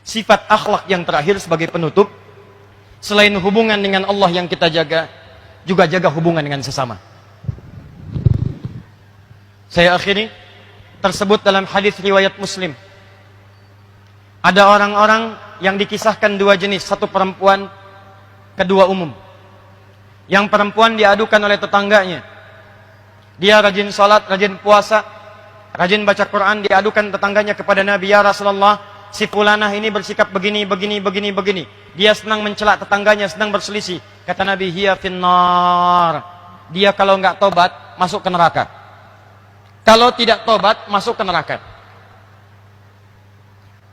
Sifat akhlak yang terakhir sebagai penutup, selain hubungan dengan Allah yang kita jaga, juga jaga hubungan dengan sesama. Saya akhiri, tersebut dalam hadis riwayat Muslim. Ada orang-orang yang dikisahkan dua jenis, satu perempuan, kedua umum. Yang perempuan diadukan oleh tetangganya. Dia rajin salat, rajin puasa, rajin baca Quran, diadukan tetangganya kepada Nabi, ya Rasulullah, si fulanah ini bersikap begini. Dia senang mencela tetangganya, senang berselisih. Kata Nabi, hiya finnar. Dia kalau enggak tobat, masuk ke neraka. Kalau tidak tobat, masuk ke neraka.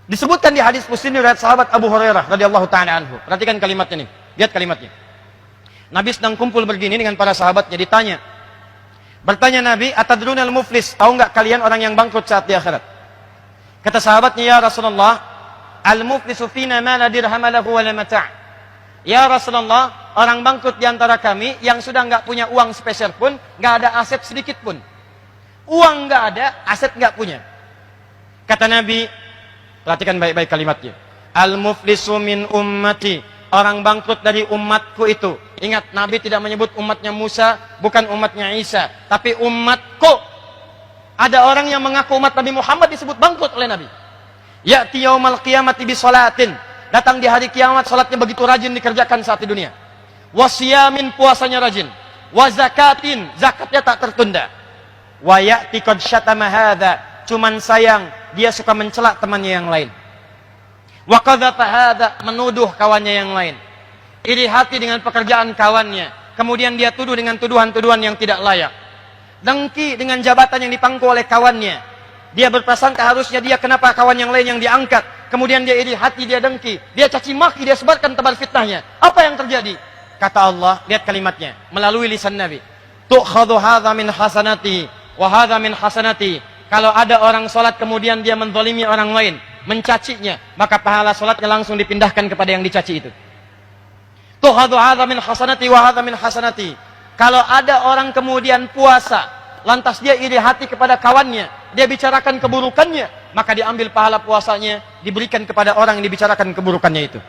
Disebutkan di hadis Muslim riwayat sahabat Abu Hurairah radhiyallahu taala anhu. Perhatikan kalimatnya nih. Lihat kalimatnya. Nabi sedang kumpul begini dengan para sahabatnya, ditanya. Bertanya Nabi, atadrunal muflis? Tahu enggak kalian orang yang bangkrut saat di akhirat? Kata sahabatnya, ya Rasulullah, al-muflisu fina ma la dirham lahu wa la mata'. Ya Rasulullah, orang bangkrut di antara kami yang sudah enggak punya uang sepeser pun, enggak ada aset sedikit pun. Uang enggak ada, aset enggak punya. Kata Nabi, perhatikan baik-baik kalimatnya. Al-muflisu min ummati. Orang bangkrut dari umatku itu. Ingat, Nabi tidak menyebut umatnya Musa, bukan umatnya Isa, tapi umatku. Ada orang yang mengaku umat Nabi Muhammad disebut bangkrut oleh Nabi. Ya'ti yaumal qiyamati bi sholatin. Datang di hari kiamat, salatnya begitu rajin dikerjakan saat di dunia. Wasiyamin, puasanya rajin. Wa zakatin, zakatnya tak tertunda. Wa ya'ti qad syatama hadza. Cuman sayang, dia suka mencela temannya yang lain. Wa qadhafa hadza, menuduh kawannya yang lain. Iri hati dengan pekerjaan kawannya. Kemudian dia tuduh dengan tuduhan-tuduhan yang tidak layak. Dengki dengan jabatan yang dipangku oleh kawannya. Dia berprasangka harusnya dia, kenapa kawan yang lain yang diangkat. Kemudian dia iri hati, dia dengki. Dia caci maki, dia sebarkan tebar fitnahnya. Apa yang terjadi? Kata Allah, lihat kalimatnya, melalui lisan Nabi. Tu'khadhu hadha min hasanati, wa hadha min hasanati. Kalau ada orang sholat kemudian dia menzalimi orang lain, mencacinya, maka pahala sholatnya langsung dipindahkan kepada yang dicaci itu. Tu'khadhu hadha min hasanati, wa hadha min hasanati. Kalau ada orang kemudian puasa, lantas dia iri hati kepada kawannya, dia bicarakan keburukannya, maka diambil pahala puasanya, diberikan kepada orang yang dibicarakan keburukannya itu.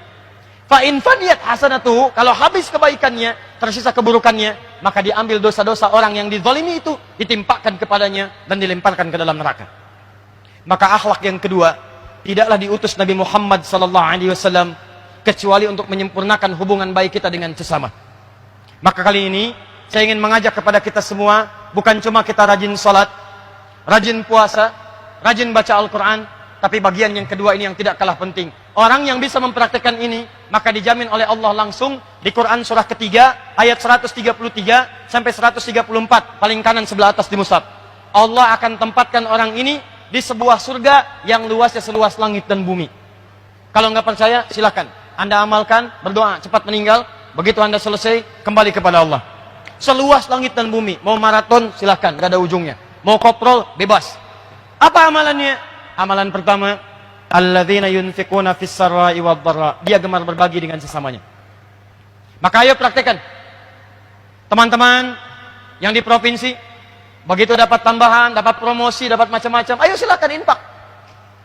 Fa in faniyat hasanatuhu, kalau habis kebaikannya, tersisa keburukannya, maka diambil dosa-dosa orang yang dizalimi itu, ditimpakan kepadanya dan dilemparkan ke dalam neraka. Maka akhlak yang kedua, tidaklah diutus Nabi Muhammad SAW kecuali untuk menyempurnakan hubungan baik kita dengan sesama. Maka kali ini saya ingin mengajak kepada kita semua, bukan cuma kita rajin sholat, rajin puasa, rajin baca Al-Quran, tapi bagian yang kedua ini yang tidak kalah penting. Orang yang bisa mempraktikkan ini, maka dijamin oleh Allah langsung di Quran surah ketiga, ayat 133 sampai 134, paling kanan sebelah atas di mushaf. Allah akan tempatkan orang ini di sebuah surga yang luasnya seluas langit dan bumi. Kalau nggak percaya, silakan. Anda amalkan, berdoa, cepat meninggal. Begitu Anda selesai, kembali kepada Allah. Seluas langit dan bumi. Mau maraton, silahkan, gak ada ujungnya. Mau koprol, bebas. Apa amalannya? Amalan pertama, alladzina yunfikuna fis sarra'i wad dharra. Dia gemar berbagi dengan sesamanya. Maka ayo praktekkan. Teman-teman yang di provinsi, begitu dapat tambahan, dapat promosi, dapat macam-macam, ayo silakan infak.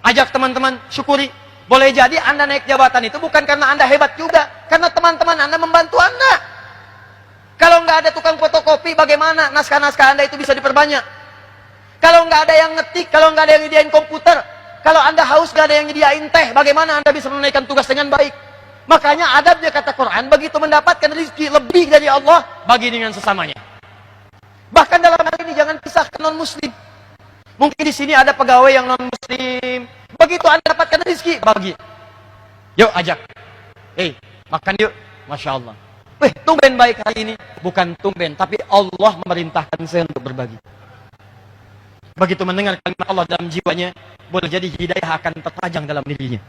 Ajak teman-teman, syukuri. Boleh jadi Anda naik jabatan itu bukan karena Anda hebat juga, karena teman-teman Anda membantu Anda. Kalau nggak ada tukang fotokopi, bagaimana naskah-naskah Anda itu bisa diperbanyak? Kalau nggak ada yang ngetik, kalau nggak ada yang nyediain komputer, kalau Anda haus nggak ada yang nyediain teh, bagaimana Anda bisa menunaikan tugas dengan baik? Makanya adabnya kata Quran, begitu mendapatkan rezeki lebih dari Allah, bagi dengan sesamanya. Bahkan dalam hal ini jangan pisahkan non-muslim. Mungkin di sini ada pegawai yang non-muslim. Begitu Anda dapatkan rezeki, bagi. Yuk ajak. Makan yuk. Masya Allah. Tumben baik hari ini. Bukan tumben, tapi Allah memerintahkan saya untuk berbagi. Begitu mendengar kalimat Allah dalam jiwanya, boleh jadi hidayah akan terpajang dalam dirinya.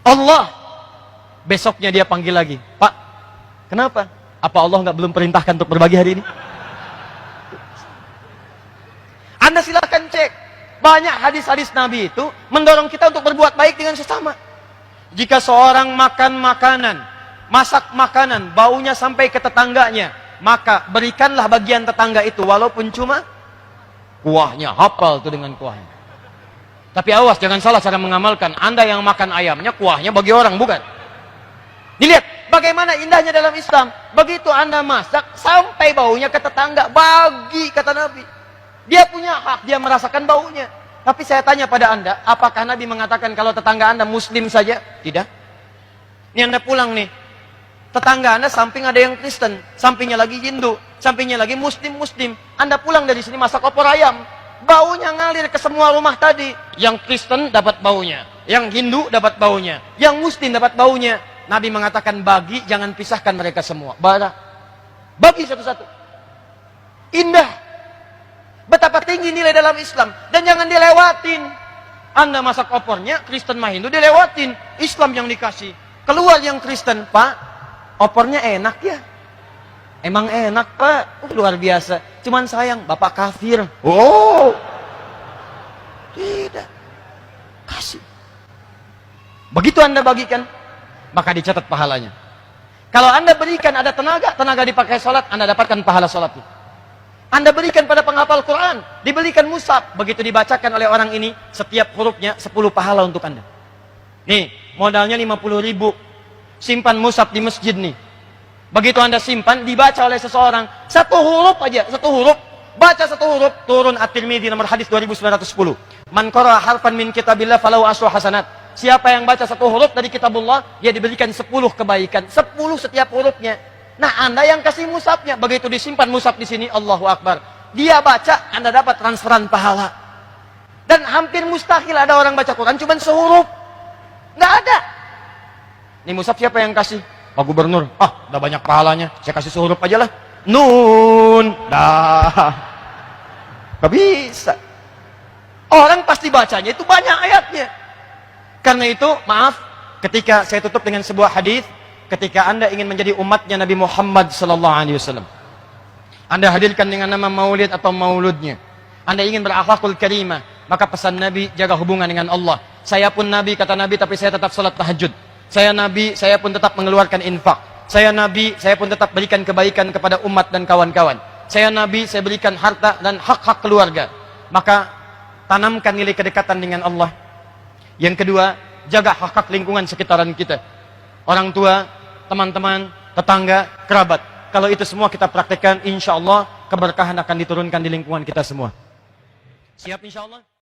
Allah, besoknya dia panggil lagi. Pak, kenapa? Apa Allah belum perintahkan untuk berbagi hari ini? Anda silahkan cek. Banyak hadis-hadis Nabi itu mendorong kita untuk berbuat baik dengan sesama. Jika seorang makan makanan, masak makanan, baunya sampai ke tetangganya, maka berikanlah bagian tetangga itu, walaupun cuma kuahnya, hafal tuh dengan kuahnya. Tapi awas, jangan salah cara mengamalkan. Anda yang makan ayamnya, kuahnya bagi orang, bukan. Dilihat bagaimana indahnya dalam Islam. Begitu Anda masak, sampai baunya ke tetangga. Bagi, kata Nabi. Dia punya hak, dia merasakan baunya. Tapi saya tanya pada Anda, apakah Nabi mengatakan kalau tetangga Anda Muslim saja? Tidak. Ini Anda pulang nih. Tetangga Anda samping ada yang Kristen, sampingnya lagi Hindu, sampingnya lagi Muslim. Anda pulang dari sini masak opor ayam. Baunya ngalir ke semua rumah tadi. Yang Kristen dapat baunya, yang Hindu dapat baunya, yang Muslim dapat baunya. Nabi mengatakan bagi, jangan pisahkan mereka semua. Bagi satu-satu. Indah. Betapa tinggi nilai dalam Islam. Dan jangan dilewatin. Anda masak opornya, Kristen mah Hindu dilewatin. Islam yang dikasih. Keluar yang Kristen, Pak, opornya enak ya. Emang enak, Pak. Luar biasa. Cuman sayang, Bapak kafir. Oh. Tidak. Kasih. Begitu Anda bagikan, maka dicatat pahalanya. Kalau Anda berikan ada tenaga dipakai sholat, Anda dapatkan pahala sholatnya. Anda berikan pada penghafal Quran, diberikan mushaf, begitu dibacakan oleh orang ini, setiap hurufnya 10 pahala untuk Anda. Nih, modalnya 50.000. Simpan mushaf di masjid nih. Begitu Anda simpan, dibaca oleh seseorang, satu huruf aja, satu huruf, baca satu huruf, turun At-Tirmidzi nomor hadis 2910. Man qara'a harfan min kitabillah falahu asyru hasanat. Siapa yang baca satu huruf dari kitabullah, dia diberikan 10 kebaikan, 10 setiap hurufnya. Nah, Anda yang kasih mushafnya, begitu disimpan mushaf di sini, Allahu Akbar. Dia baca, Anda dapat transferan pahala. Dan hampir mustahil ada orang baca Quran cuma sehuruf. Nggak ada. Ini mushaf siapa yang kasih? Pak Gubernur. Ah, udah banyak pahalanya. Saya kasih sehuruf aja lah. Nun. Dah. Gak bisa. Orang pasti bacanya itu banyak ayatnya. Karena itu, maaf, ketika saya tutup dengan sebuah hadis, ketika Anda ingin menjadi umatnya Nabi Muhammad SAW, Anda hadirkan dengan nama maulid atau mauludnya. Anda ingin berakhlakul karimah, maka pesan Nabi, jaga hubungan dengan Allah. Saya pun Nabi, kata Nabi, tapi saya tetap salat tahajud. Saya Nabi, saya pun tetap mengeluarkan infak. Saya Nabi, saya pun tetap berikan kebaikan kepada umat dan kawan-kawan. Saya Nabi, saya berikan harta dan hak-hak keluarga. Maka tanamkan nilai kedekatan dengan Allah. Yang kedua, jaga hak-hak lingkungan sekitaran kita. Orang tua, teman-teman, tetangga, kerabat. Kalau itu semua kita praktekkan, insya Allah keberkahan akan diturunkan di lingkungan kita semua. Siap insya Allah?